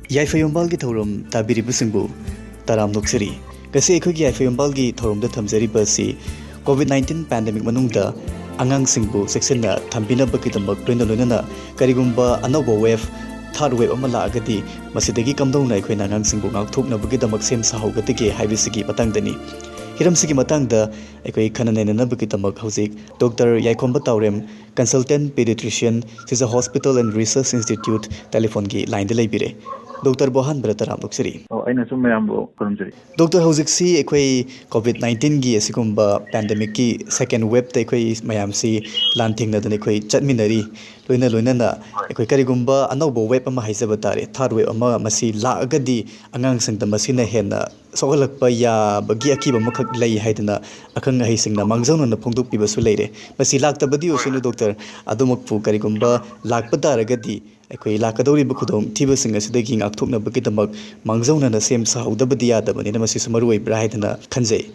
Yaipha Yumbal ki thourang tabiribu singbu taram noksari. Kasi ekhogi Yaipha Yumbal ki thourang da thamjari basi Covid-19 pandemic manungda Angang singbu cheksin na thambina bakidamak loina karigumba anauba wave third wave ama laagadi masidagi kamdongna ekhoina Angang singbu ngakthokna bakidamak sem sahaugatigi haibisigi matangdani. Hiramsigi matangda ekoi khananena bakidamak hauzik Dr. Yaikhomba Taorem consultant pediatrician Shija Hospital and Research Institute telephone ki line de leibire. Dr. Bohan Brataram Luxury. I know some Mambo Kurumsari. Dr. Hoziksi, equi COVID-19 gi Asikumba pandemic ki second wave tekoi Mayamsi lanting na equi chatminari, Luina equi Karigumba, anobo web ama Hizabatari, third wave ama Masi La Agadi, Angang Santa Masina Hena, Sogalakpa ya Bagiaki Makak lay Haidana, Akanga Hising na Mangzon and the Pundu Pibasulere. Masi Lakta Badi Usunu Doctor Adomokpu Karigumba, Lakpataragadi. Ekoi lakadori bukudom tiba singa sidagi ngakthokna bakidamak mangzauna na sem sahudabadi yadabani na masi sumarui brahidana khanjai.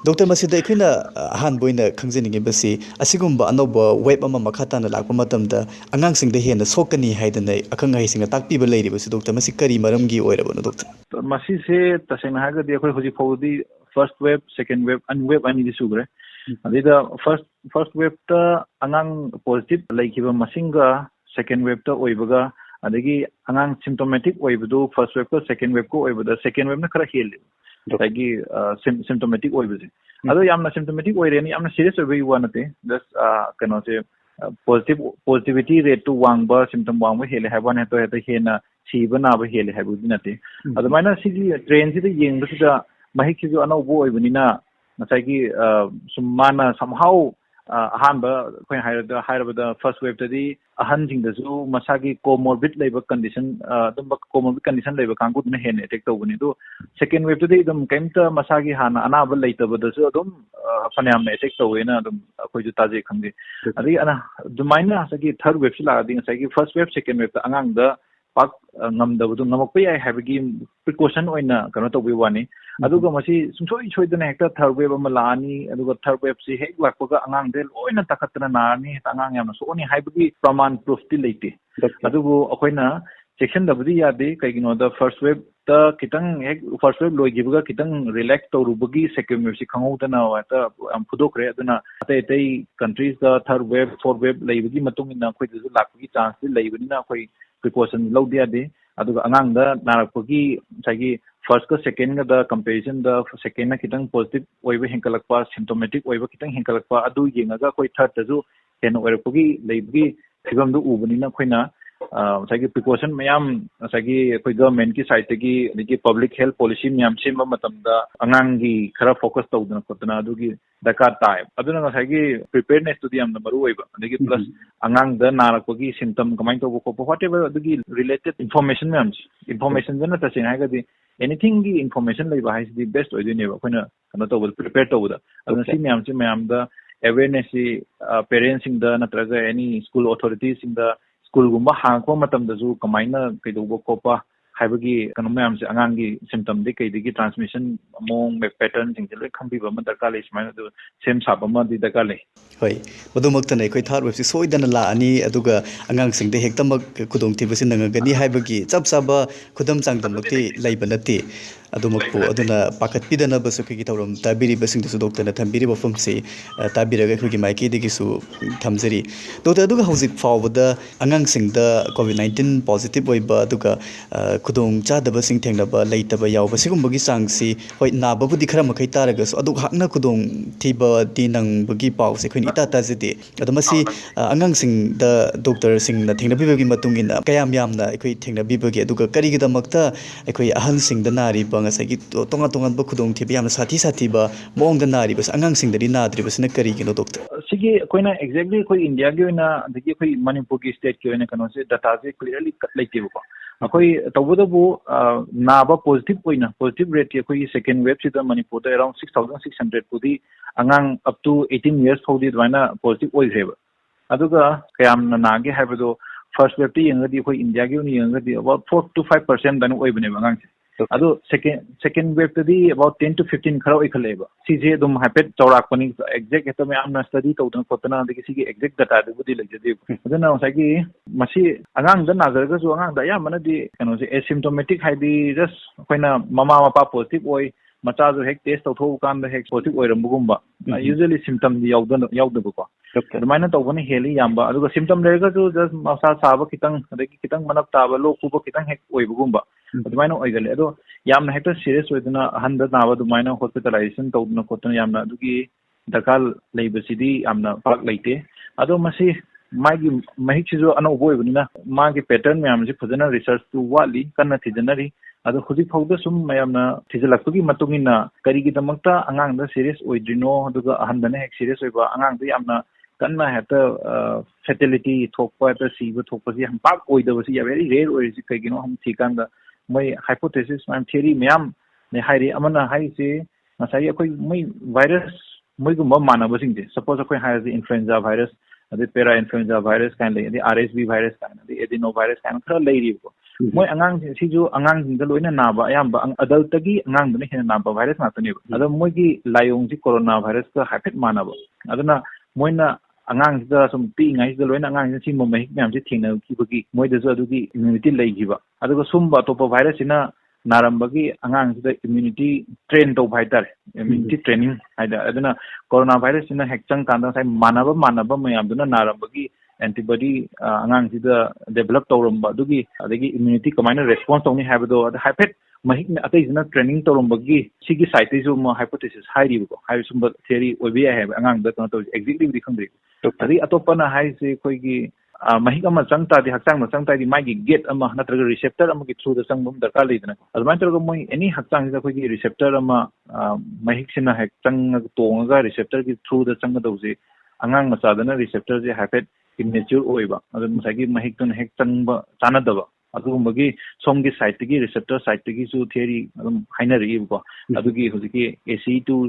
Dr. Masida ekhoina ahan boina khangjeninge basi asigumba anoba web ama makhata na lakpa matamda angang singda hena sokani haidana akhang hai singa takpiba leiri basi Dr. Masi kari maramgi oirabano Dr. Masi se tasena haga di ekhoi hoji phodi first wave second wave and wave ani di sugre adida first wave ta angang positive laikiba masinga second wave ta oibaga adagi angang symptomatic oibadu first wave ko second wave ko oibada second wave na khara heli dagi symptomatic oibase ado yamna symptomatic oireni yamna serious oibai wanate just kano se positivity rate to wangba symptom wangba heli haban heto hena siba na ba heli habu dinate ado maina sigi train si de yengba sida mahik si ano bo oibanina nasai ki sumana somehow ahanba khoi hairabada first wave tadi ahan jingdasu masagi comorbid labor condition dumba comorbid condition labor kangu na hen attack tawbani do second wave tadi dum kaimta masagi hana anaba leitabadasu dum phanyam na attack tawena dum khoi ju taje khangge adi ana dumaina sagi third wave sila adi sagi first wave second wave angang da pak ngamdabadu namakpai ai habigi precaution oina kano tawbi wani aduga masi sumsoi dana hekta third wave ama laani aduga third wave si hek lakpaga angang de loina takatna nani angang yamna so oni habigi praman proof ti leite adugu akoina cheksin dabudi yade kaigino da first wave ta kitang hek first wave loigibuga kitang relax tawrubagi second wave si khangudana wata am phudokre aduna atei countries da third wave fourth wave leibagi matungina khoi du lakpagi chance leibani na khoi precaution laudia de aduga angang da narakpagi sagi first ka second ka da comparison da second na kitang positive oiba henkalakpa symptomatic oiba kitang henkalakpa adu yengaga koi third ta ju hen oirapagi leibgi thigam du ubani na khoina sagi precaution mayam sagi koi government ki side gi ligi public health policy mayam semba matam da angang gi khara focus tawdana kotna adu gi dakar tai aduna sagi preparedness to the am number oiba ligi plus angang da narakpagi symptom kamai to ko whatever adu gi related information jana ta singa ga di anything gi information lai ba is the best oidi ne ba khoina kana to prepare to da aduna si mayam da awareness parents in the natraga any school authorities in the school gumba hangko matam da ju kamaina kaidoba kopa haibagi kanomyam se angangi symptom de kaidigi transmission among pattern singile khambiba ma darka le smaina do sem sap ama di darka le hoi madumakta nei khoi thar web si soidana la ani aduga angang sing de hektamak kudong thibasi nangagani haibagi chap saba khudam changdamti leiba nati adumakpu aduna pakat pidana basu ki tawram tabiri basing su doctor na thambiri bofum se tabiraga khogi maiki digi su thamjari doctor aduga hauzik fawda angang sing da covid-19 positive oiba aduga khudong chadaba sing thengnaba leitaba yawba sigum sang si hoi naba budi khara makai taraga su adug hakna khudong thiba di nang bagi paw se khoin ita ta jide adamasi angang sing da doctor sing na thengnabi bagi matungina kayam yamna ekhoi thengnabi bagi aduga kari gi damakta ekhoi ahan sing da nari ngasagi tonga bakudong thibi yamna sathi ba mongda nari bas angang sing dari nadri bas na kari gino doctor sigi koina exactly koi india gi na dagi koi manipur gi state ki na kano se data se clearly like ko akoi tawudabu naba positive rate koi second wave sida manipur da around 6600 pudi angang up to 18 years phodi dwaina positive oi reba aduga kayam na nagi habado first wave ti yangadi koi india gi ni yangadi about 4 to 5% dan oi bane angang ꯑꯗꯣ second wave tadi about 10 to 15 khara oikhaleeba sije dum hypet chaurakpani exact heta mayamna study tawdana khotana adigi sigi exact data dubudi lejade aduna sagi masi angang da nazarga su angang da yamana di kano se asymptomatic haidi just koina mama mapa positive oi macha jo hek test tawtho kan da hek positive oirambugumba usually symptom di yawdaba ko adumana tawbani heli yamba aduga symptom lerga ju just masa saba kitang adigi kitang manak taba lo kuba kitang hek oibugumba adumana oigale ado yamna hekta serious oiduna handa naba adumana hospitalization tawduna khotana yamna adugi dakal leibasidi yamna pak leite ado masi magi mahikchijo anobo oibunina magi pattern mayamji phajana research tu wali kanna thijanari ado huji phawda sum mayamna thijalakpagi matungina karigi damakta angang da serious oidrino aduga ahandana hek serious oiba angang da yamna kanna heta fatality thokpa ta siba thokpa si ham pak oidabasi ya very rare oisi kaigino ham thikanda mai hypothesis man theory mayam ne hairi amana haise masai akoi mai virus mai gumba manaba singje suppose akoi haise influenza virus ade para influenza virus kind like the RSV virus kind the adenovirus kind khara leiri ko moi angang si jo angang jing da loina naba ayamba ang adult tagi angang dune hena naba virus na tani ado moi gi layong ji corona virus ka hafet manaba aduna moina angang da sum pi ngai da loina angang si mo mai myam ji thingna ki bagi moi da zo adugi immunity leigiba aduga sumba topa virus ina narambagi angang da immunity train to bhaitar immunity training haida aduna corona virus ina hekchang kanda sai manaba mayam duna narambagi antibody angang sida develop tawramba adugi adagi immunity kamaina response tawni habado ad hafet mahik na atai jina training tawrambagi sigi site ju mo hypothesis hairi ko hai sumba theory obi ya have angang da to exactly di khangri adi atopana hai se koi gi mahik ama changta di hakchang ma changta di magi gate ama natraga receptor ama gi through the sangbum darkar leidana adman targa moi any hakchang da koi gi receptor ama mahik sina hakchang tonga receptor gi through the changa dause angang ma chadana receptor je hafet immature oiba adu masagi mahik tun hek changba chanadaba adugumagi somgi site gi receptor site gi su theory adum hainari ko adugi hojiki ACE2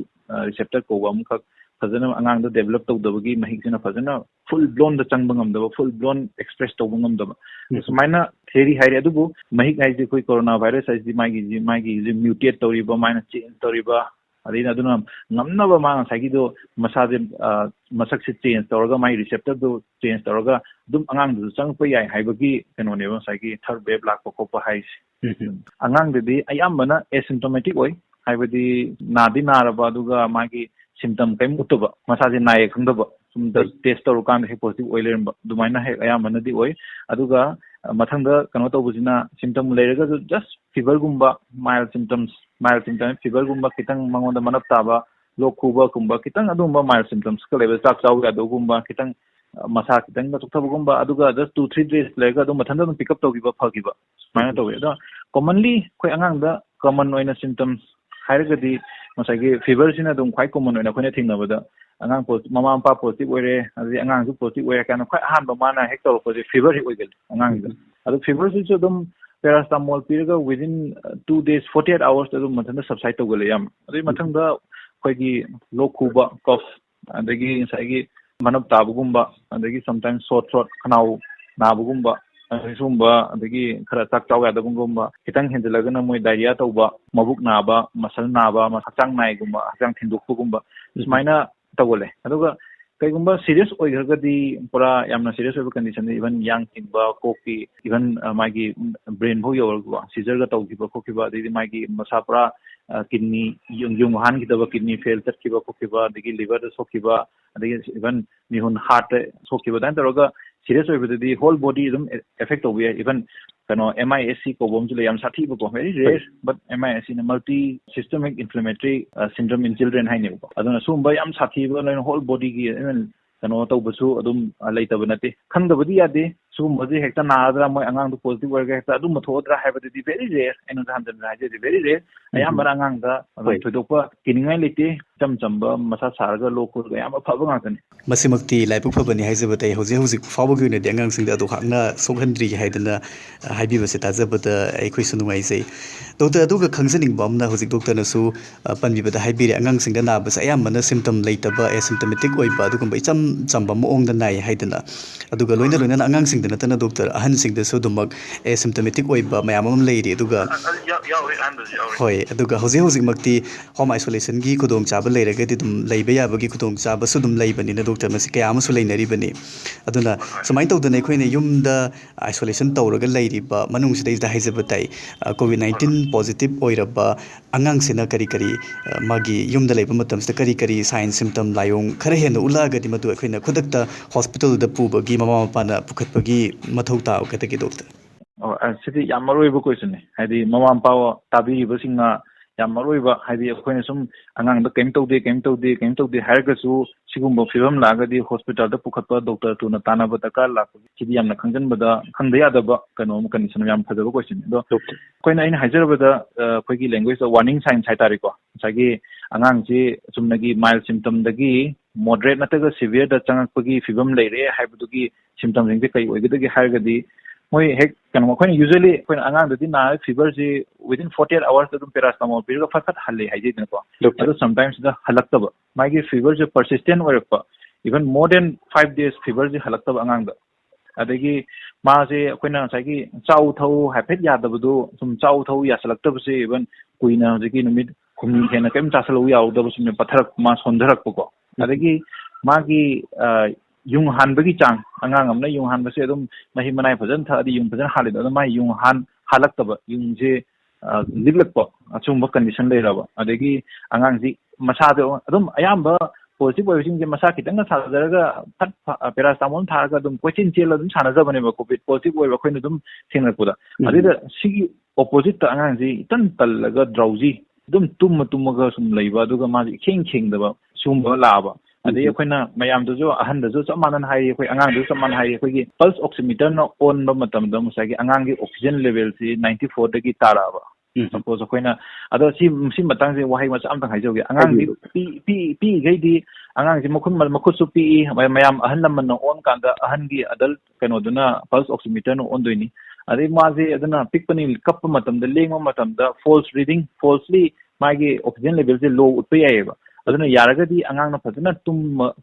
receptor ko am khak fazana angang da develop tawdabagi mahik sina fazana full blown da changbangam da full blown express tawbangam da sumaina theory hairi adubu mahik haiji koi coronavirus haiji magi mutate tawriba maina change tawriba adina aduna ngamnaba ma sagi do masade masak se change tawraga mai receptor do change tawraga dum angang du changpa yai haibagi keno ne ba sagi third wave lakpa khopa haisi angang de ayambana asymptomatic oi haibadi nadi naraba aduga magi symptom kaim utuba masade nae khangdaba sum da test tawru kan he positive oi lerba dumaina he ayambana di oi aduga mathangda kano tawbujina symptom lerega just fever gumba mild symptoms fever gumba kitang mangonda manap taba lok khuba gumba kitang adumba mild symptoms ka level chak chaw ya do gumba kitang masa kitang da tukthaba gumba aduga just 2-3 days lega do mathanda pick up tawgiba phagiba maina tawwe da commonly khoi angang da common oina symptoms hairagadi masagi fever sina dum khwai common oina khoina thingnabada angang mama mapa positive oire adi angang su positive oire kana khwai ahan ba mana hek taw positive fever hi oigal angang da adu fever su dum paracetamol piraga within 2 days 48 hours adu mathanda subside tawgale yam adu mathangda khoigi lokhuba cough adagi sagi manap tabugumba adagi sometimes sore throat khanau nabugumba sumba adagi khara tak chaw ya dabungumba kitang hendalagana moi diarrhea tawba mabuk naba masal naba hakchang nai gumba hakchang thindukpugumba ismaina tawole aduga kaigumba serious oigragadi pura yamna serious oiba condition even young thingba koki even magi brain bho yorgwa seizure ga tawgiba kokiba adi magi masa pura kidney yung han kitaba kidney fail tatkiba kokiba adi liver sokiba adi even mihun heart sokiba dan taroga serious oibadi whole body dum affect over even kano MISC ko bomjule yam sathi ko very rare but MISC na multi systemic inflammatory syndrome in children haine ko aduna sumba yam sathi ba whole body gi even kano tawbasu adum leitaba nate khangdabadi yade sumbaji hekta naadra moi angang du positive orga hekta adum thodra habadi very rare eno handan raje very rare ayam barangang da thoidokpa kiningai lete chamchamba masa sarga lokul ga yam phaba ngakani masimukti laipuk phobani haizabatai hojik fawbagi ne angang sing da do hakna sokhandri haidana haibibase tajabada aikoi sunungai sei doctor aduga khangsaning bamna hojik doctor na su panbibada haibiri angang sing da nabas ayamana symptom leitaba asymptomatic oiba adugumba icham chamba moong da nai haidana aduga loina angang sing ꯑꯉꯥꯡꯁꯤꯡꯗ ꯅꯠꯇꯅ doctor ꯑꯍꯟꯁꯤꯡꯗꯁꯨ ꯑꯗꯨꯃꯛ ꯑꯦꯁꯤꯝꯇꯣꯃꯦꯇꯤꯛ ꯑꯣꯏꯕ ꯃꯌꯥꯝ ꯑꯃ ꯂꯩꯔꯤ ꯑꯗꯨꯒ ꯍꯣꯏ ꯑꯗꯨꯒ ꯍꯧꯖꯤꯛꯃꯛꯇꯤ ꯍꯣꯝ ꯑꯥꯏꯁꯣꯂꯦꯁꯟꯒꯤ ꯈꯨꯗꯣꯡꯆꯥꯕ ꯂꯩꯔꯒꯗꯤ ꯑꯗꯨꯝ ꯂꯩꯕ ꯌꯥꯕꯒꯤ ꯈꯨꯗꯣꯡꯆꯥꯕꯁꯨ ꯑꯗꯨꯝ ꯂꯩꯕꯅꯤꯅ ꯗꯣꯛꯇꯔ ꯃꯁꯤ ꯀꯌꯥ ꯑꯃꯁꯨ ꯂꯩꯅꯔꯤꯕꯅꯤ ꯑꯗꯨꯅ ꯁꯨꯃꯥꯏꯅ ꯇꯧꯗꯅ ꯑꯩꯈꯣꯏꯅ ꯌꯨꯝꯗ ꯑꯥꯏꯁꯣꯂꯦꯁꯟ ꯇꯧꯔꯒ ꯂꯩꯔꯤꯕ ꯃꯅꯨꯡꯁꯤꯗꯩꯁꯤꯗ ꯍꯥꯏꯖꯕ ꯇꯥꯏ COVID-19 ꯄꯣꯖꯤꯇꯤቭ ꯑꯣꯏꯔꯕ ꯑꯉꯥꯡꯁꯤꯅ ꯀꯔꯤ ꯃꯥꯒꯤ ꯌꯨꯝꯗ ꯂꯩꯕ ꯃꯇꯝꯁꯤꯗ ꯀꯔꯤ ꯁꯥꯏꯟ ꯁꯤꯝꯇꯝ ꯂꯥꯏꯑꯣꯡ ꯈꯔ ꯍꯦꯟꯅ ꯎꯠꯂꯛꯑꯒꯗꯤ ꯃꯗꯨ ꯑꯩꯈꯣꯏꯅ ꯈꯨꯗꯛꯇ ꯍꯣꯁꯄꯤꯇꯥꯜꯗ ꯄꯨꯕꯒꯤ ꯃꯃꯥ ꯃꯄꯥꯅ ꯄꯨꯈꯠꯄꯒꯤ ꯃꯊꯧ ꯇꯥꯕꯒꯗꯒꯦ ꯗꯣꯛꯇꯔ ꯁꯤꯗꯤ ꯌꯥꯝ ꯃꯔꯨꯑꯣꯏꯕ ꯀꯣꯏꯁꯟꯅꯤ ꯍꯥꯏꯗꯤ ꯃꯃꯥ ꯃꯄꯥ ꯇꯥꯕꯤꯔꯤꯕꯁꯤꯡꯅ ꯌꯥꯝ ꯃꯔꯨꯑꯣꯏꯕ ꯍꯥꯏꯗꯤ ꯑꯩꯈꯣꯏꯅ ꯁꯨꯝ ꯑꯉꯥꯡꯗ ꯀꯩꯝ ꯇꯧꯗꯦ ꯍꯥꯏꯔꯒꯁꯨ ꯁꯤꯒꯨꯝꯕ ꯐꯤꯕꯝ ꯂꯥꯛꯑꯒꯗꯤ ꯍꯣꯁꯄꯤꯇꯥꯜꯗ ꯄꯨꯈꯠꯄ ꯗꯣꯛꯇꯔ ꯊꯨꯅ ꯇꯥꯟꯅꯕ ꯗꯔꯀꯥꯔ ꯂꯥꯛꯄꯒꯤ ꯁꯤꯗꯤ ꯌꯥꯝꯅ ꯈꯪꯗ ꯌꯥꯗꯕ ꯀꯟꯗꯤꯁꯟ ꯌꯥꯝ ꯐꯖꯕ ꯀꯣꯏꯁꯟꯅꯤ ꯑꯗꯣ ꯑꯩꯅ ꯍꯥꯏꯖꯔꯕꯗ ꯑꯩꯈꯣꯏꯒꯤ ꯂꯦꯡꯒ꯭ꯋꯦꯖꯇ ꯋꯥꯔꯅꯤꯡ ꯁꯥꯏꯟꯁ ꯍꯥꯏꯇꯥꯔꯦꯀோ ꯉꯁꯥꯏꯒꯤ ꯑꯉꯥꯡꯁꯤ ꯆꯨꯝꯅꯒꯤ ꯃꯥꯏꯜ ꯁꯤꯝꯇꯝꯗꯒꯤ ꯃꯣꯗꯔꯦꯠ ꯅꯠꯇ꯭ꯔꯒ ꯁꯤꯚꯤꯌꯔꯗ ꯆꯪꯉꯛꯄꯒꯤ ꯐꯤꯕꯝ ꯂꯩꯔꯦ ꯍꯥꯏꯕꯗꯨꯒꯤ ꯁꯤꯝꯇꯝꯁꯤꯡꯁꯦ ꯀꯩ ꯑꯣꯏꯒꯗꯒꯦ ꯍꯥꯏꯔꯒꯗꯤ ꯃꯣꯏ ꯍꯦꯛ ꯑꯩꯈꯣꯏꯅ ꯌꯨꯖꯨꯋꯦꯂꯤ ꯑꯩꯈꯣꯏꯅ ꯑꯉꯥꯡꯗꯗꯤ ꯅꯥꯔ ꯐꯤꯚꯔꯁꯤ ꯋꯤꯗꯤꯟ 48 hours ꯑꯗꯨꯝ ꯄꯦꯔꯥꯁꯇꯥꯃꯣꯜ ꯄꯤꯔꯒ ꯐꯠ ꯍꯜꯂꯦ ꯍꯥꯏꯖꯩꯗꯅꯀꯣ ꯑꯗꯣ ꯁꯝꯇꯥꯏꯝꯁꯤꯗ ꯍꯜꯂꯛꯇꯕ ꯃꯥꯒꯤ ꯐꯤꯚꯔꯁꯦ ꯄꯔꯁꯤꯁꯇꯦꯟ ꯑꯣꯏꯔꯛꯄ ꯏꯚꯟ ꯃꯣꯔ ꯗꯦꯟ 5 days ꯐꯤꯚꯔꯁꯦ ꯍꯜꯂꯛꯇꯕ ꯑꯉꯥꯡꯗ ꯑꯗꯒꯤ ꯃꯥꯁꯦ ꯑꯩꯈꯣꯏꯅ ꯉꯁꯥꯏꯒꯤ ꯆꯥꯎ ꯊꯧ ꯍꯥꯏꯐꯦꯠ ꯌꯥꯗꯕꯗꯣ ꯁꯨꯝ ꯆꯥꯎ ꯊꯧ ꯌꯥꯁꯜꯂꯛꯇꯕꯁꯦ ꯏꯚꯟ ꯀꯨꯏꯅ ꯍꯧꯖꯤꯛꯀꯤ ꯅꯨꯃꯤꯠ ꯍꯨꯝꯅꯤ ꯍꯦꯟꯅ ꯀꯔꯤꯝ ꯆꯥꯁꯜꯂꯛꯎ ꯌꯥꯎꯗꯕ ꯁꯨꯝ ꯄꯠꯊꯔꯛꯄ ꯃꯥ ꯁꯣꯟꯊꯔꯛꯄꯀꯣ ꯑꯗꯒꯤ ꯃꯥꯒꯤ yung hanbagi chang angang amna yung hanbase adum mahi manai phajana thadi yung phajana halid adum mai yung halaktaba yung je liglakpa achumba condition leiraba adagi angang ji masa de adum ayamba positive oising je masa kitanga sajaraga phat paracetamol tharaga adum question chel adum sanajabane ba covid positive oiba khoina adum thengrakpuda adida sigi opposite ta angang ji tan tallaga drowsy adum tummaga sum leiba aduga ma khengdaba sumba laaba ꯑꯗꯩ ꯑꯩꯈꯣꯏꯅ ꯃꯌꯥꯝꯗꯁꯨ ꯑꯍꯟꯗꯁꯨ ꯆꯞ ꯃꯥꯟꯅꯅ ꯍꯥꯏꯌꯦ ꯑꯩꯈꯣꯏ ꯑꯉꯥꯡꯗꯁꯨ ꯆꯞ ꯃꯥꯟꯅꯅ ꯍꯥꯏꯌꯦ ꯑꯩꯈꯣꯏꯒꯤ ꯄꯜꯁ ꯑꯣꯛꯁꯤꯃꯤꯇꯔꯅ ꯑꯣꯟꯕ ꯃꯇꯝꯗ ꯉꯁꯥꯏꯒꯤ ꯑꯉꯥꯡꯒꯤ ꯑꯣꯛꯁꯤꯖꯦꯟ ꯂꯦꯚꯦꯜꯁꯤ 94ꯗꯒꯤ ꯇꯥꯔꯛꯑꯕ ꯁꯄꯣꯖ ꯑꯩꯈꯣꯏꯅ ꯑꯗꯣ ꯁꯤ ꯃꯇꯥꯡꯁꯦ ꯋꯥꯍꯩ ꯃꯆꯥ ꯑꯝꯇꯪ ꯍꯥꯏꯖꯧꯒꯦ ꯑꯉꯥꯡꯁꯤ ꯄꯤꯛꯏꯈꯩꯗꯤ ꯑꯉꯥꯡꯁꯤ ꯃꯈꯨꯠꯁꯨ ꯄꯤꯛꯏ ꯃꯌꯥꯝ ꯑꯍꯜ ꯂꯃꯟꯅ ꯑꯣꯟ ꯀꯥꯟꯗ ꯑꯍꯟꯒꯤ ꯑꯗꯜꯠ ꯀꯩꯅꯣꯗꯨꯅ ꯄꯜꯁ ꯑꯣꯛꯁꯤꯃꯤꯇꯔꯅ ꯑꯣꯟꯗꯣꯏꯅꯤ ꯑꯗꯩ ꯃꯥꯁꯦ ꯑꯗꯨꯅ ꯄꯤꯛꯄꯅꯤ ꯀꯞꯄ ꯃꯇꯝꯗ ꯂꯦꯡꯕ ꯃꯇꯝꯗ ꯐꯣꯜꯁꯂꯤ ꯃꯥꯒꯤ ꯑꯣꯛꯁꯤꯖꯦꯟ ꯂꯦꯚꯦꯜꯁꯦ ꯂꯣ ꯎꯠꯄ ꯌꯥꯏꯑꯕ aduna yaragadi angang na fajana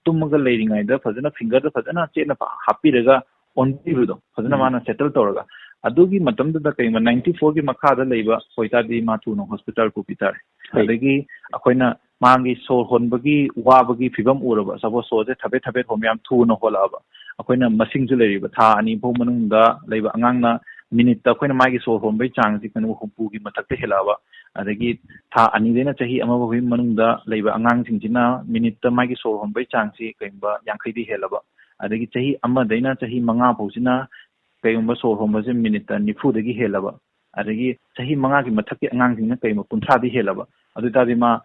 tummaga leiringaida fajana finger da fajana chena hapiraga onbirudo fajana mana settle toraga adugi matamda da kaima 94 gi makha da leiba hoitadi ma tu no hospital ku pitar adagi akoina mangi so honbagi wabagi fibam uraba sabo so je thabe homyam thu no holaba akoina masing ju leiriba tha ani bo manungda leiba angang na minute ta akoina magi so honbai chang ji kanu humpu gi mathakte helaba adagi tha ani dena chahi amaba hui manungda leiba angang singjina minute ta magi so honbai chang si kaimba yankhai di helaba adagi chahi amma daina chahi manga phosina kaimba so honba je minute ta nifu dagi helaba adagi chahi manga gi mathakki angang singna kaimba kunthra di helaba adu ta di ma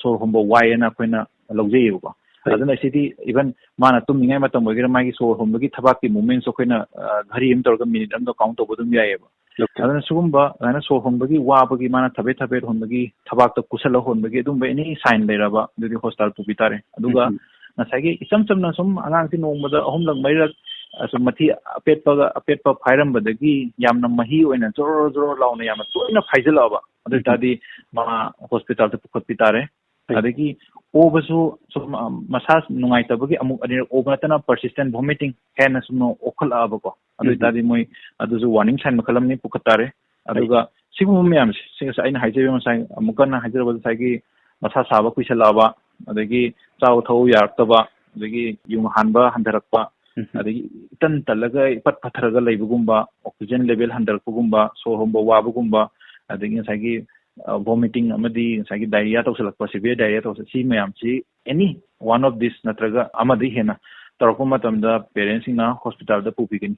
so honba wai na koina laujeyeba aduna sidi even mana tumningai matam oigira magi so honbagi thabaki movement so koina ghari em torga minute am do count tobodum yaieba aduna sugumba ana so honbagi wabagi mana thabe honbagi thabakta kusala honbagi adum any sign leiraba dudi hospital pu bitare aduga nasagi isamna sum angang ti nongmada ahumlang mairak asum mathi apetpa phairam-badagi yamna mahi oina jor launa yamna toina phaijalaba adu tadi ma hospital ta pukhat bitare adagi obasu sum masas nungai tabagi amuk ani obatana persistent vomiting hena sumno okhalaba ko adu tadi moi aduju warning sign makalamni pukatare aduga sigum myam singa aina haijabe masai amukana haijaraba saigi masa saba kuisalaba adagi chaw thau yartaba adagi yung hanba handarakpa adagi tan talaga ipat patharaga leibugumba oxygen level handarakpugumba so homba wabugumba adagi saigi vomiting amadi sagi diarrhea tawsalakpa severe diarrhea tawsa si mayam si any one of this natraga amadi hena tarokpa matamda parents na hospital da pupigini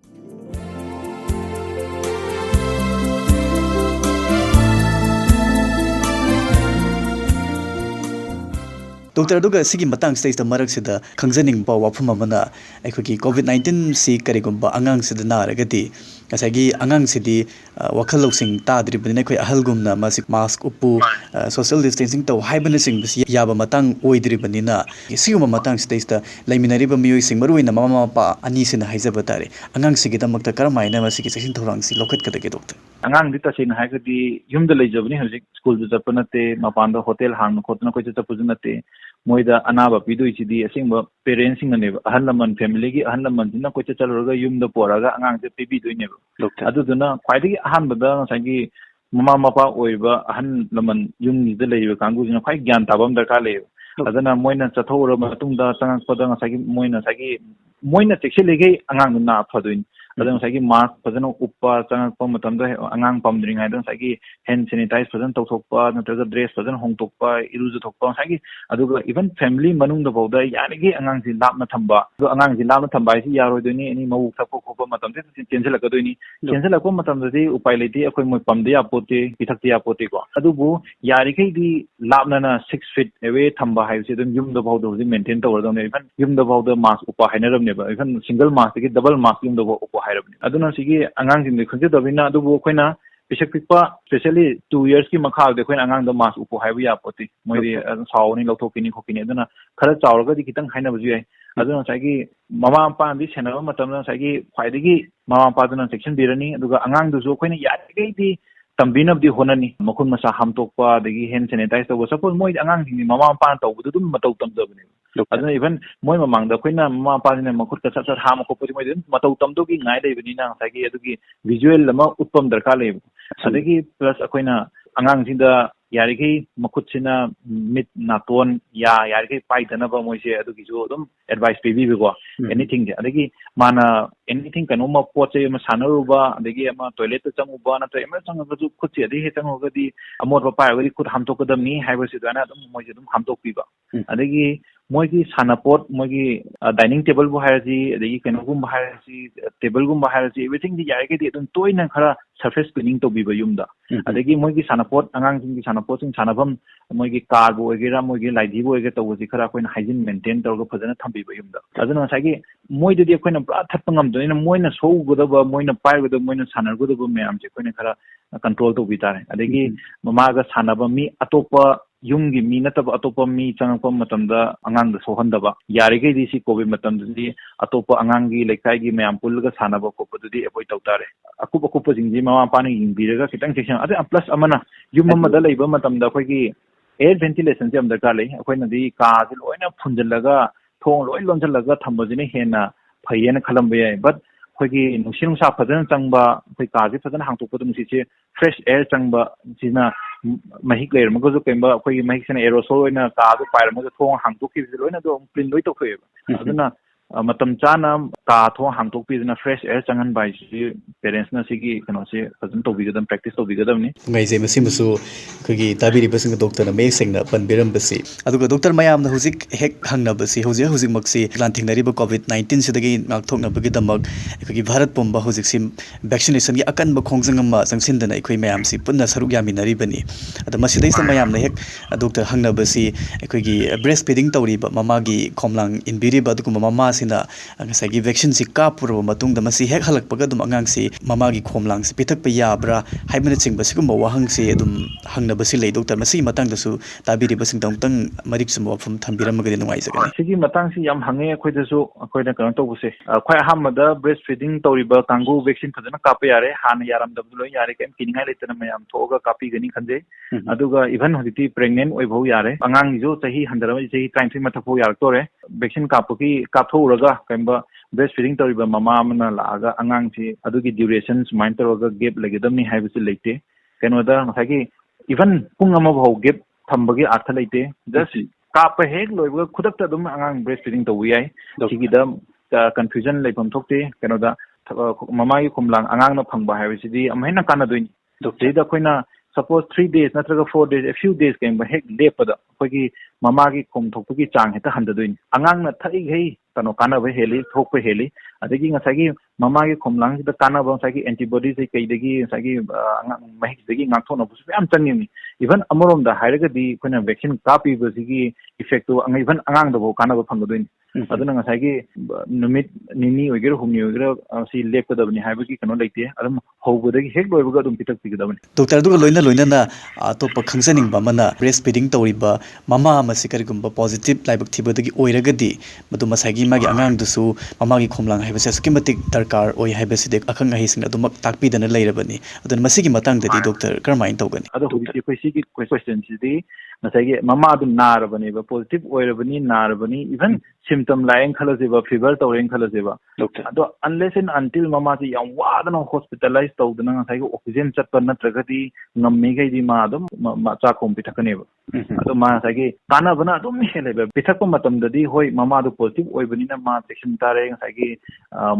Doctor aduga sigi matang stage da marak sida khangjaning ba wafum amana aikogi COVID-19 si karigumba angang sida naragati ngasagi angang sidi wakhal loksing tadribani khoi ahalgumna masik mask upu social distancing taw haibana sing bisi yaba matang oidribani na siguma matang stage da laiminariba miyoi sing maruina mama pa ani sina haijaba tare angang sigi damakta karamaina masiki cheksin thourang si lokhat kadage doctor angang di tasin haigadi yumda leijabani hojik school du japanate mapanda hotel hang khotna koi chapujunate moida anaba pidoi chidi asingba parents ne ahal laman family gi ahal laman na ko chaluraga yumda poraga angang se pibi doi ne aduduna khwaidagi ahan bada sagi mama mapa oiba ahal laman yum ni da leiba kangu jina khwai gyan tabam darkar le adana moina chathora matungda tangak pada sagi moina chekselege angang na phadoin adang sagi mask fazana uppa changakpa matamda angang pamdring haidang sagi hand sanitize fazana tawthokpa natraga dress fazana hongtokpa iruju thokpa sagi aduga even family manungda bawda yanigi angang si lapna thamba ado angang si lapna thamba si yaroi doini ani mau thakpa khopa matamde cancel akadoini cancel akpa matamda di upai leti akoi moi pamde apote pithakti apote ko adubu yarikei di lapna na 6 feet away thamba haibse dum yumda bawda hoji maintain tawradone even yumda bawda mask upa hainaram ne ba even single mask ki double mask yumda upa aduna sigi angang sin khunje dobina adubu khoina pisak pikpa especially 2 years ki makha de khoina angang da mas upo haibu ya poti moi di sawni lothokini khokini aduna khara chawraga di kitang haina buju ai aduna sagi mama pa bi senaba matamna sagi khwaidagi mama pa duna section birani aduga angang du jo khoina yadgai di tambinab di honani makun masa hamtokpa dagi hand sanitize to suppose moi angang ni mama pa tawbu dum matau tamjabni aduna even moi mamang da khoina mama pa ni makut ka sat ham ko pori moi dum matau tamdo gi ngai dai bini na sagi adugi visual lama utpam darkar le adagi plus akoina angang sinda yarigi makut sina mit naton yarigi pai dana ba moi se adugi jo dum advice pe bi go anything adagi mana anything kanu ma poche ma sanaruba adagi ama toilet ta changuba na to ema changu ju khutsi adi he changu gadi amot ba pai gadi khut hamtok kadam ni haiba si dana dum moi se dum hamtok pi ba adagi moi ki sanapot moi ki dining table bu hairaji adagi kanu gum hairaji table gum hairaji everything di yarigi di dum toina khara surface cleaning to bi ba yumda adagi moi ki sanapot angang sing ki sanapot sing sanabam moi ki car bu egera moi ki laidi bu egera to ji khara koina hygiene maintain to ga phajana thambi ba yumda aduna sagi moi de koina pura thatpa ngam do ina moina so godaba moina pai godaba moina sanar godaba mayam je koina khara control to bi tare adagi mama ga sanaba mi atopa yumgi mi nataba atopa mi changpa matamda angang da sohandaba yarige di si covid matamdi atopa angangi lekai gi mayam pulga sanaba ko padudi avoid tawtare akupa jingji mama pani ingbiraga kitang section ade plus amana yum amada leiba matamda khoi gi air ventilation jam darkar lei akoina di ka ji loina phunjalaga thong loi lonjalaga thambajine hena phayena khalamba yai but khoi nusin sa phajana changba khoi ka ji phajana hangtokpa dum si fresh air changba jina mahik layer mago jo kemba khoi mahik sena aerosol oina ka do pair mago thong hangtokki loina do clean loi tokhoeba aduna matam chana ka thong hangtokpi jina fresh air changan bai si parents na sigi kano se phajana to bigadam practice to bigadam ni ngai je masimusu khigi tabiri basing doctor na me sengna panbiram basi aduga doctor mayam na huzik hek hangna basi huzik maksi lanting nari ba covid-19 sidagi ngakthok na bagi damak khigi bharat pomba huzik sim vaccination gi akan ba khongjang ma sangsin dana khoi mayam si punna saruk yami nari bani ada masidai sa mayam na hek doctor hangna basi khigi breastfeeding tawri ba mama gi khomlang inbiri ba duku mama sina ngasagi vaccine si kapur ba matung da masi hek halak paga dum angang si mama gi khomlang si pitak pa yabra haibana chingba sigum wahang si dum hangna basi lei doctor masi matang da su tabiri basing tang marik sum wafum thambiram ga dengai jagani sigi matang si yam hange khoi da su khoi da kan to buse khoi hamada breastfeeding tawri ba kangu vaccine phadana kape yare han yaram da loi yare kem kiningai letana mayam thoga kapi gani khanje aduga even hoditi pregnant oi bhau yare angang jo chahi handara chahi 23 mathapho yarak tore vaccine kapuki kapthouraga kemba breastfeeding tawriba mama amana laaga angang si adugi duration sumain tawraga gap legedamni haibisi leite kenoda ngasagi even pung ama bhau gap thambagi artha leite just kapa hek loiba khudakta dum angang breastfeeding tawi ai sigida confusion leipam thokte kenoda mama gi khumlang angang na phangba haibisi di amhaina kana doini doctor da koina suppose 3 days natraga 4 days a few days kemba hek lepada khogi mama gi khom thokpagi chang heta handadoin angang na thai hei tano kana ba heli thokpa heli adagi ngasagi mama gi khomlang da kana ba sagi antibodies sei kai dagi sagi angang mahik dagi ngakthona busu am changni even amorom da hairaga di khoina vaccine kapi ba sigi effect to even angang da bo kana ba phangdoin aduna ngasai numit nini oigero humni oigero si lepkadabni haibagi kano leite adum hobudagi hek loibaga adum pitak pigadabni doctor duga loina na atop khangsaning ba mana breastfeeding tawriba mama amasi karigumba positive laibak thibadagi oiragadi madu masagi magi angang dusu mama gi khomlang haibase skimatic darkar oi haibase de akhang ahising adumak takpidana leirabani adun masigi matang dadi doctor karmain tawgani ado hudi ko sigi question sidi nasagi mama adum narabani ba positive oirabani narabani even symptom lying khalajeba fever tawreng khalajeba ado unless and until mama ji yam wadana hospitalized tawdana nasagi oxygen chatpa natragadi ngamme gai di ma adum ma cha khom pitakaneba ado ma nasagi kana bana adum heleba pitakpa matam dadi hoi mama du positive oibani na ma cheksin tare nasagi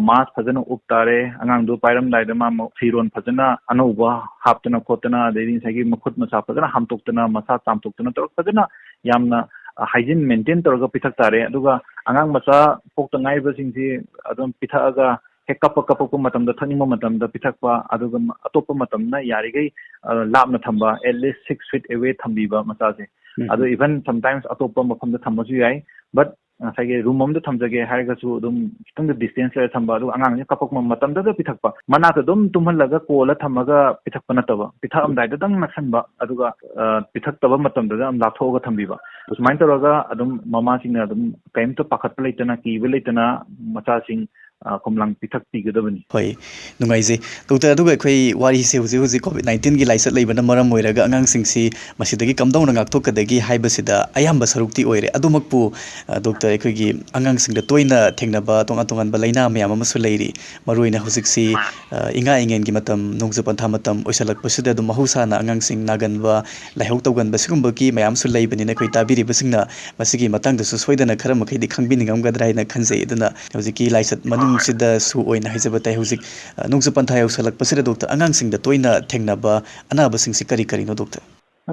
mask phajana up tare angang du pairam laida ma firon phajana anouba haptana khotana dei nasagi makhut masa phajana hamtoktana masa tamtoktana tor phajana yamna hygiene maintain toroga pithak tare aduga angang macha pokta ngai ba singsi adum pithaga hekapa kapapa matamda thaningma matamda pithakpa aduga atopa matamna yarigai labna thamba at least 6 feet away thambiba macha se adu even sometimes atopa mafamda thambasu yai but sage room amda thamjage haigasu adum kitang distance la thamba adu angang ni kapakma matamda da pithakpa mana ta dum tumhallaga kola thamaga pithakpa nataba pitha amdai da dang nasanba aduga pithaktaba matamda da am lathoga thambiba usmain toroga adum mama singna adum kaimta pakhatpa leitana kibe leitana macha sing komlang pithak pigadabani hoi nungaise doctor aduga khoi wari se huji covid-19 gi laisat leibana maram oiraga angang singsi masidagi kamdong ngak thokadagi haibasida ayamba sarukti oire adumakpu doctor khoi gi angang singda toina thengnaba tongan ba laina mayam amasu leiri maruina hujiksi inga ingen gi matam nongju pantha matam oisalak pasida du mahusa na angang sing naganba laihok tawgan basigumba ki mayam su leibani na khoi tabiri basingna masigi matang da su soidana khara makhai di khangbiningam gadrai na khanjei duna hujiki laisat manu sida su oina haijabatai hujik nongju pantha yosalak pasida doctor angang singda toina thengnaba anaba singsi kari no doctor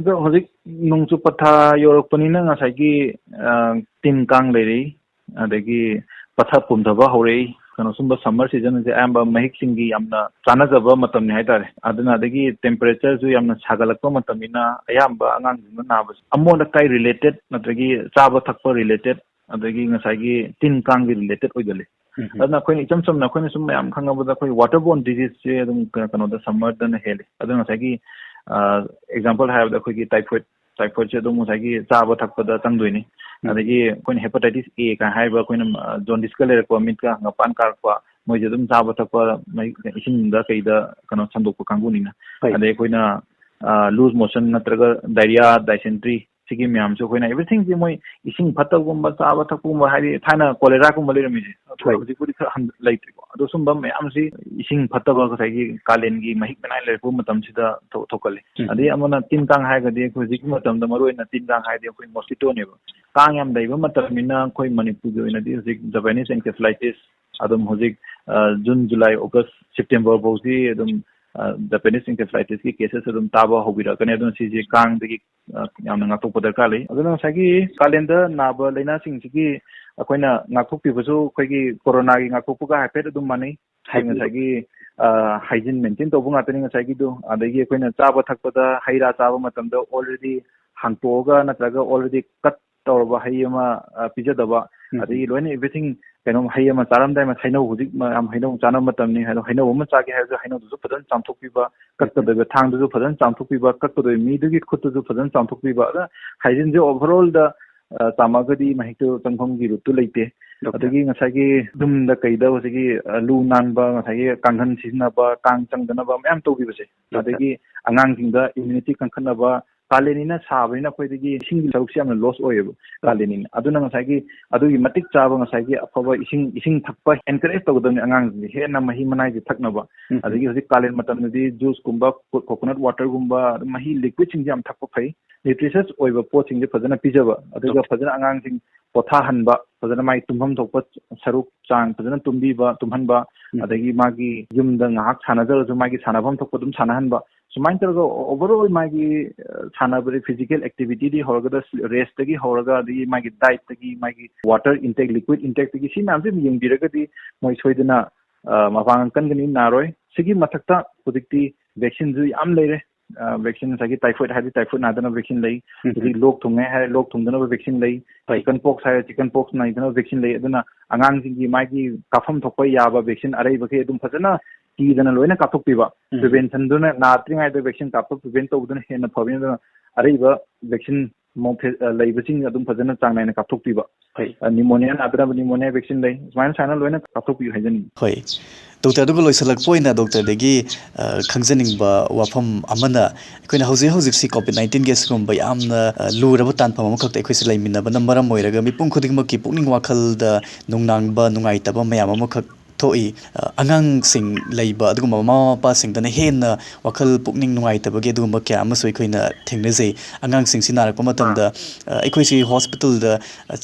ado hojik nongju patha yorokpani na ngasai gi tin kang leiri adagi patha pumdaba hore kano sumba summer season je amba mahik singi yamna chana jaba matam ni haitare aduna adagi temperature ju yamna sagalakpa matamina ayamba angang jingna nabas amona kai related natragi chaba thakpa related adagi ngasai gi tin kang gi related oidale aduna khoi icham cham na khoi sum yam khangabada khoi waterborne disease je adum kano da summer da na hele aduna ngasai gi example have da khoi gi typhoid je adum ngasai gi chaba thakpa da tangdoini adagi khoi hepatitis A ka haiba khoi jaundice ka lere ko mit ka ngapan kar ko moi je adum chaba thakpa mai isin da kai da kano sandok ko kanguni na adai khoi na loose motion natraga diarrhea dysentery sigi myam so khoi na everything je moi ising phatta gumba chaba thakuma hari thana cholera ko malere mi je thoi puri kham laite ko ado sumba myam si ising phatta ba ko sai kalen gi mahik banai le ko matam sida thokale adi amana tin kang hai ga de ko jik matam da maroi na tin kang hai de khoi mosquito ne ba kang yam dai ba matam mina khoi manipur jo ina di jik Japanese encephalitis adum hojik June July August September bozi adum Japanese encephalitis ki cases adum taba hobira kane adum si je kang de yamna ngatok podar kale aduna sagi calendar naba leina sing sigi akoina ngatok pibasu khoigi corona gi ngatok puga hapet adum mani hainga sagi hygiene maintain to bunga tani sagi do adagi akoina chaba thakpada haira chaba matam da already hangtoga natraga already cut tawba hayama pijadaba adagi loina everything kainom hayama charamdai ma thaino hujik am haino chana matam ni haino ma chage ha haino du phadan chamthokpiba kakta da thang du phadan chamthokpiba kakta do mi du gi khut du phadan chamthokpiba da hygiene je overall da tamagadi mahito tangpham gi rutu leite adagi ngasagi dum da kaida hosigi lu nan ba ngasagi kanghan sisna ba kang changdana ba mayam tobi base adagi angang singda immunity kangkhana ba kalenina sabina khoidagi ising saruksi amna loss oyeb kalenin aduna ngasagi adugi matik chaba ngasagi afaba ising thakpa encourage tawdani angang he na mahi manai ji thakna ba adagi hosi kalen matam di juice kumba coconut water gumba mahi liquid sing jam thakpa phai nutritious oiba pot sing je phajana pijaba aduga phajana angang sing potha hanba phajana mai tumham thokpa saruk chang phajana tumbi ba tumhan ba adagi magi yumda ngahak sanajar ju magi sanabam thokpa dum sanahan ba sumain targa overall magi sanabari physical activity di horaga rest tagi horaga di magi diet tagi magi water intake liquid intake tagi si namse yeng biraga di moi soidana mapang kan gani naroi sigi mathakta hojikti vaccine ju yam leire vaccine sagi typhoid hai typhoid na dana vaccine lei di lok thungai hai lok thungdana vaccine lei chicken pox hai chicken pox na dana vaccine lei aduna angang singi mai gi kafam thokpai yaba vaccine arai ba ke dum phajana ki dana loina kathok piba prevention duna na tringai da vaccine kapok prevent to duna hena phabin dana arai ba vaccine mo lei ba sing adum phajana changnai na kathok piba pneumonia na adana pneumonia vaccine lei smain sana loina kathok pi haijani hoi doctor du loisalak poina doctor degi khangjaning ba wafam amana koina hauji si covid-19 ge skum ba yamna luraba tanpam am khakta ekhoisi laimina ba namaram moiraga mipung khuding makki pukning wakhal da nungnang ba nungai taba mayam am khak thoi angang sing leiba aduguma mama pa sing dana hena wakhal pukning nungai taba ge aduguma kya am soi khoina thengnajei angang sing sinarak pa matamda ekhoisi hospital da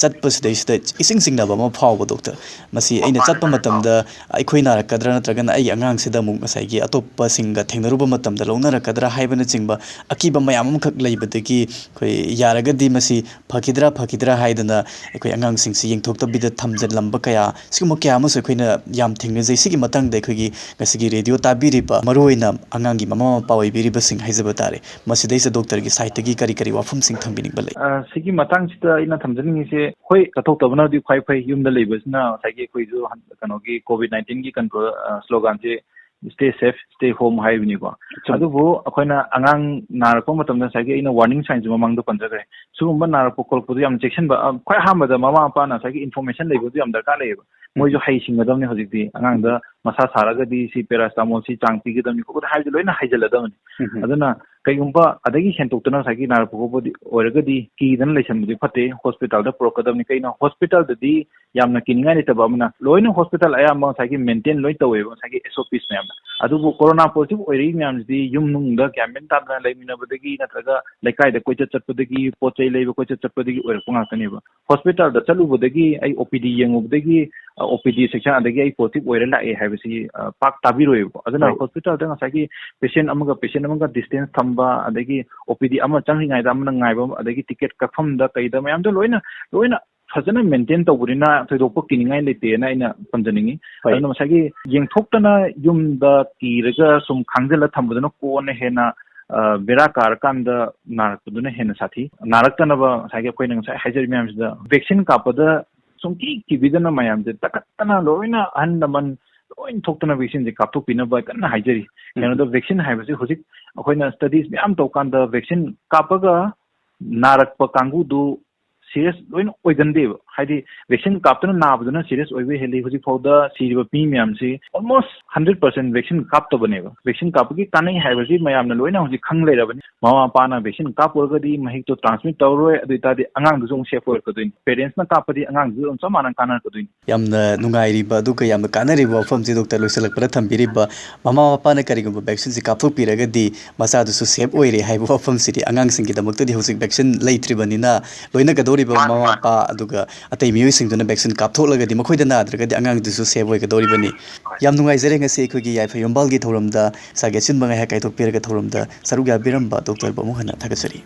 chatpa sidai sida ising sing na ba ma phaw doctor masi aina chatpa matamda ekhoi narakadra natragana ai angang sida mu ngasai gi atoppa singa thengnaruba matamda launarakadra haibana chingba akiba mayam am khak leibadagi khoi yaragadi masi phakidra haidana ekhoi angang sing si yengthokta bida thamjan lamba kaya siguma kya am soi khoina yam thengnajei sigi matang da ekhoi gi ngasigi radio tabiriba maroina angangi mama pawai biriba sing haijaba tare masi deisa doctor gi site gi kari wafum sing thambini balai sigi matang sita ina thamjani se hoi kathok tabana di phai phai yumda leibasna sagi khoi jo kano gi covid-19 gi control slogan je stay safe stay home hai bini ko adu bo akoina angang narako matamda sagi ina warning signs mamang do panjagre sugumba narako kolpo yam section ba khoi hamada mama pa na sagi information leibo yam darka leibo moi jo hai singadamni hojikti angang da masa saraga di si paracetamol si changpi gi damni ko hai loina haijaladamni aduna kaigumba adagi sentoktana sagi narako ko di oiragadi ki dan lesan budi phate hospital da prokadamni kaina hospital da di yamna kininga ni tabamna loina hospital aya ma sagi maintain loi tawe sagi SOPs me adubu corona positive oiri myam di yumnung da campaign ta na leimina badagi natraga lekai da koicha chatpadagi pochai leiba koicha chatpadagi oirpunga kaniba hospital da chalu badagi ai OPD yengu badagi OPD section adagi ai positive oira la ai habisi pak tabiroi aduna hospital da sagi patient amaga distance thamba adagi OPD ama changringai da amna ngaiba adagi ticket kakfam da kaida mayam da loina fazana maintain tawburina thoidokpa kiningai leite na ina panjaningi aduna masagi yengthoktana yumda kiraga sum khangjala thambaduna kona hena bera karkanda narakuduna hena sathi naraktana ba sagi koina ngai hajar myamsida vaccine kapada sumki kibidana mayamde takatana loina andaman loin thoktana vaccine je kapto pina ba kana hajari yana da vaccine haibasi hojik akoina studies myam tawkanda vaccine kapaga narakpa kangu du serious loin oigande haidi vaccine kaptana nabaduna serious oibe heli hoji fauda siriba pi myam si almost 100% vaccine kapta baneba vaccine kapagi kanai haibasi mayamna loina hoji khang leirabani mama pa na vaccine kapurgadi mahik to transmit tawroi adita di angang du jong safe orkaduin parents na kapadi angang du samana kanar kaduin yamna nungairiba duka yamna kanariba wafam ji doctor loisalakpara thambiriba mama papa na karigumba vaccine si kapthopiragadi masa du su safe oire haiba wafam sidi angang singi damakta di hosik vaccine leitribanina loina kadori mama pa aduga atei mioi singduna vaccine kaptholagadi makhoi da nadragadi angang dusu save oigadori bani yam nungai jare ngase khogi Yaipha Yumbal gi thoram da sagesin bangai ha kai thok piraga thoram da sarugya biramba doctor bamu hana thagasari